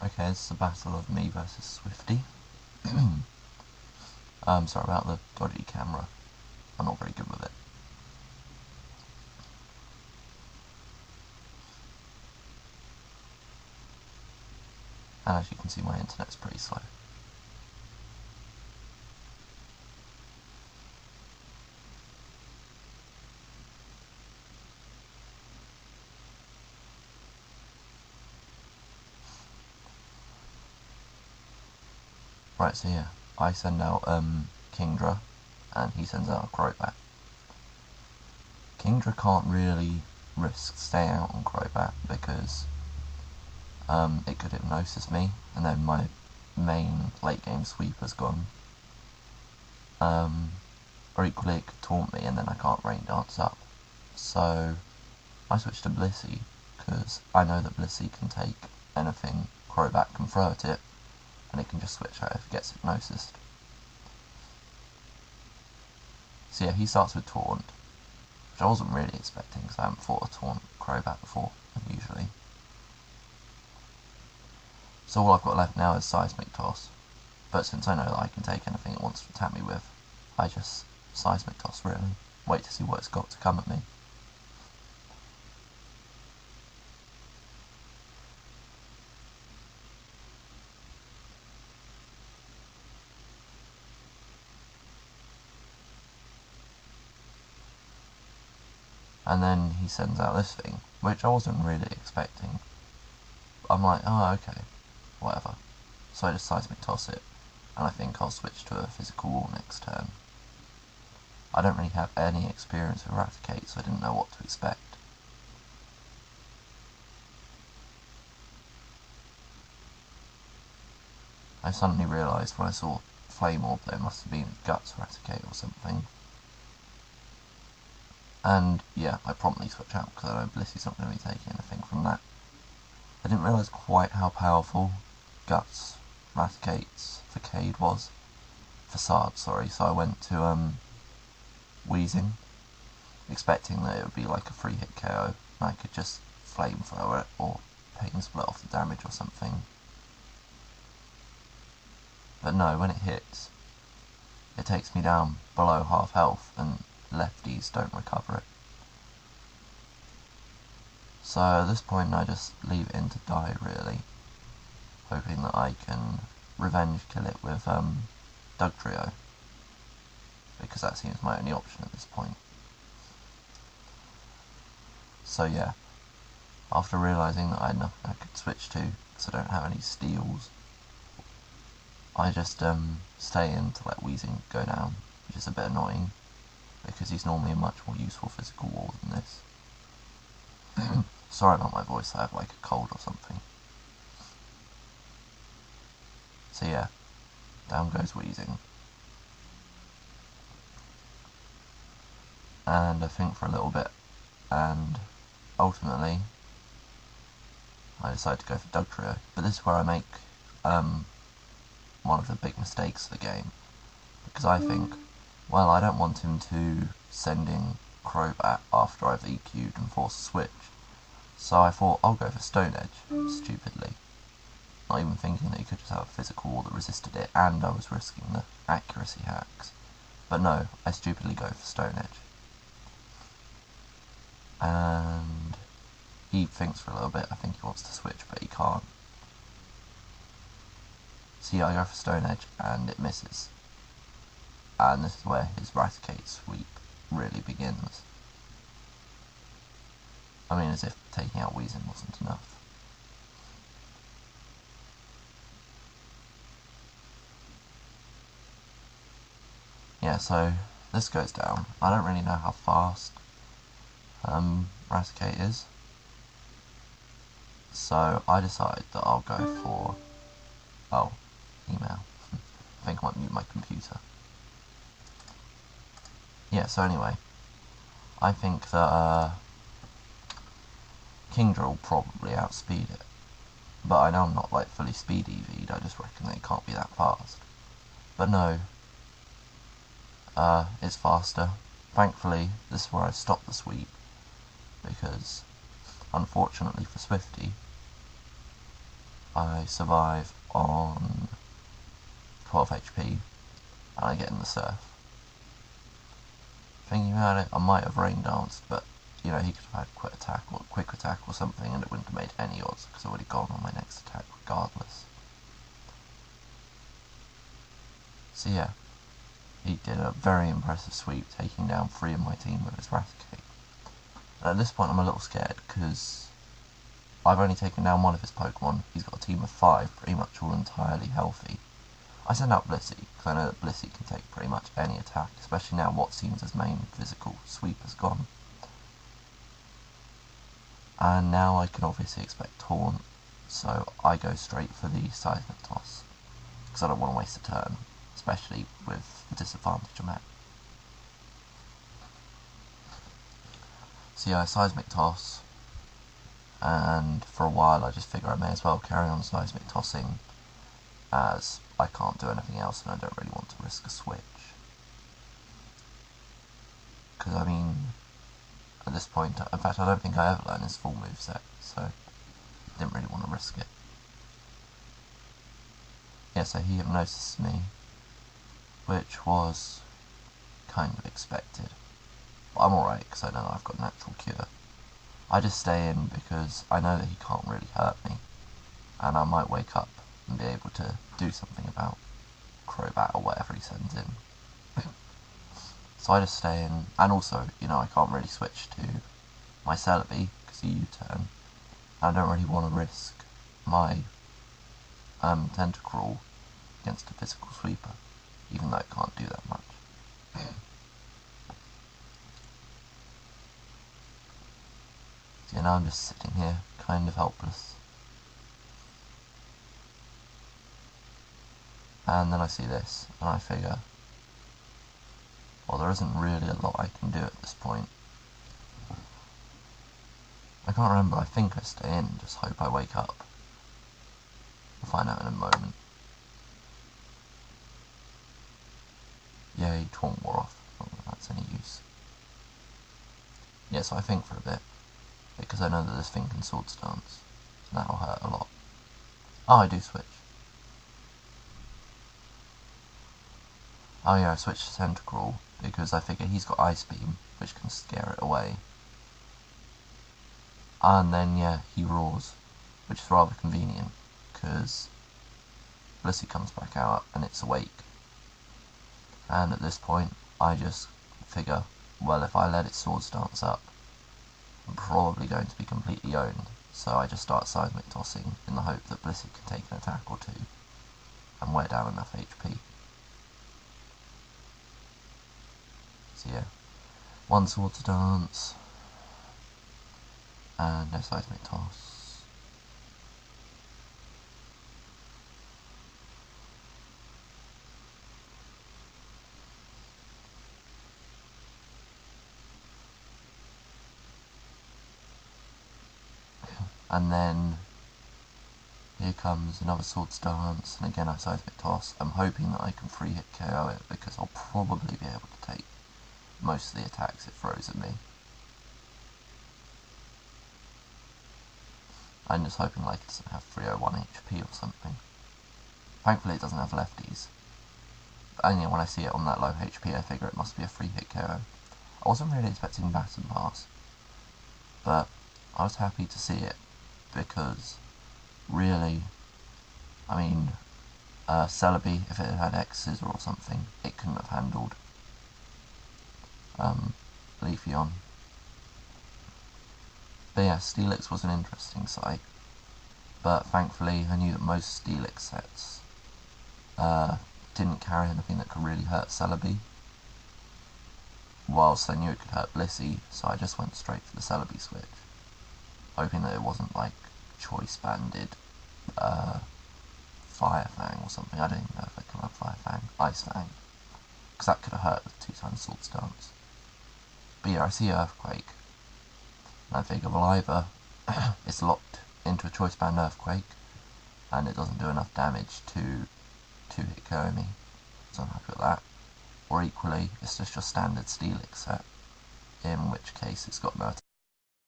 Okay, this is a battle of me versus Swifty. Sorry about the dodgy camera. I'm not very good with it. And as you can see, my internet's pretty slow. Right, so yeah, I send out Kingdra, and he sends out a Crobat. Kingdra can't really risk staying out on Crobat because it could hypnosis me, and then my main late game sweeper's gone. Or equally it could taunt me and then I can't rain dance up. So I switched to Blissey because I know that Blissey can take anything Crobat can throw at it, and it can just switch out if it gets hypnosis. So yeah, he starts with Taunt, which I wasn't really expecting because I haven't fought a Taunt Crobat before, usually. So all I've got left now is Seismic Toss, but since I know that I can take anything it wants to attack me with, I just Seismic Toss really, wait to see what it's got to come at me. And then he sends out this thing, which I wasn't really expecting. I'm like, oh okay, whatever. So I just Seismic Toss it, and I think I'll switch to a Physical Wall next turn. I don't really have any experience with Raticate, so I didn't know what to expect. I suddenly realised when I saw Flame Orb that it must have been Guts Raticate or something. And yeah, I promptly switch out because I know Blissey's not going to be taking anything from that. I didn't realise quite how powerful Guts Raticate's Facade was. Facade, sorry, so I went to Wheezing, expecting that it would be like a 3-hit KO, and I could just Flamethrower it or Pain Split off the damage or something. But no, when it hits, it takes me down below half health, and lefties don't recover it. So at this point I just leave it in to die really, hoping that I can revenge kill it with Dugtrio, because that seems my only option at this point. So yeah, after realising that I had nothing I could switch to, because I don't have any steals, I just stay in to let Wheezing go down, which is a bit annoying, because he's normally a much more useful Physical Wall than this. Sorry about my voice, I have like a cold or something. So yeah, down goes Wheezing. And I think for a little bit, and ultimately I decide to go for Dugtrio. But this is where I make one of the big mistakes of the game, because I think, well, I don't want him to send in Crobat after I've EQ'd and forced a switch, so I thought I'll go for Stone Edge, stupidly, not even thinking that he could just have a Physical Wall that resisted it, and I was risking the accuracy hacks. But no, I stupidly go for Stone Edge. And he thinks for a little bit, I think he wants to switch, but he can't. So yeah, I go for Stone Edge, and it misses. And this is where his Raticate sweep really begins. I mean, as if taking out Wheezing wasn't enough. Yeah, so this goes down. I don't really know how fast Raticate is, so I decide that I'll go for, email. I think I might mute my computer. Yeah, so anyway, I think that Kingdra will probably outspeed it, but I know I'm not like fully speed EV'd, I just reckon that it can't be that fast. But no, it's faster. Thankfully, this is where I stop the sweep, because unfortunately for Swifty, I survive on 12 HP, and I get in the surf. Thinking about it, I might have rain danced, but you know, he could have had quick attack or something, and it wouldn't have made any odds, because I would have gone on my next attack regardless. So yeah, he did a very impressive sweep, taking down 3 of my team with his Raticate. And at this point I'm a little scared, because I've only taken down 1 of his Pokemon. He's got a team of 5, pretty much all entirely healthy. I send out Blissey, because I know that Blissey can take pretty much any attack, especially now what seems his main physical sweep has gone. And now I can obviously expect Taunt, so I go straight for the Seismic Toss, because I don't want to waste a turn, especially with the disadvantage I'm at. So yeah, Seismic Toss, and for a while I just figure I may as well carry on Seismic Tossing, as I can't do anything else and I don't really want to risk a switch. Because I mean, at this point, in fact I don't think I ever learned his full moveset, so I didn't really want to risk it. Yeah, so he hypnosis me, which was kind of expected. But I'm alright, because I know I've got natural cure. I just stay in because I know that he can't really hurt me, and I might wake up and be able to do something about Crobat or whatever he sends in. So I just stay in, and also, you know, I can't really switch to my Celebi because he U-turn. I don't really want to risk my Tentacruel against a physical sweeper, even though it can't do that much. So, you know, I'm just sitting here, kind of helpless. And then I see this, and I figure, well, there isn't really a lot I can do at this point. I can't remember, I think I stay in, just hope I wake up. We'll find out in a moment. Yay, Taunt wore off, not that that's any use. Yeah, so I think for a bit, because I know that this thing can Sword Stance, and that'll hurt a lot. Oh, I do switch. Oh yeah, I switched to Tentacruel, because I figure he's got Ice Beam, which can scare it away. And then, yeah, he roars, which is rather convenient, because Blissey comes back out, and it's awake. And at this point, I just figure, well, if I let it Sword Stance up, I'm probably going to be completely owned, so I just start Seismic Tossing, in the hope that Blissey can take an attack or 2, and wear down enough HP. So yeah, 1 Sword Stance, and no Seismic Toss. And then here comes another Sword Stance, and again I Seismic Toss. I'm hoping that I can free hit KO it, because I'll probably be able to take most of the attacks it throws at me. I'm just hoping like it doesn't have 301 HP or something. Thankfully it doesn't have lefties. But anyway, when I see it on that low HP I figure it must be a free hit KO. I wasn't really expecting Baton Pass, but I was happy to see it, because really, I mean, Celebi, if it had X's or something, it couldn't have handled Leafeon. But yeah, Steelix was an interesting sight, but thankfully I knew that most Steelix sets didn't carry anything that could really hurt Celebi, whilst I knew it could hurt Blissey, so I just went straight for the Celebi switch, hoping that it wasn't like Choice Banded Fire Fang or something. I don't even know if it can have Fire Fang, Ice Fang, because that could have hurt with 2 times Sword Stance. But yeah, I see Earthquake, and I figure, well, either it's locked into a Choice Band Earthquake, and it doesn't do enough damage to hit KO me, so I'm happy with that, or equally, it's just your standard Steelix set, in which case it's got no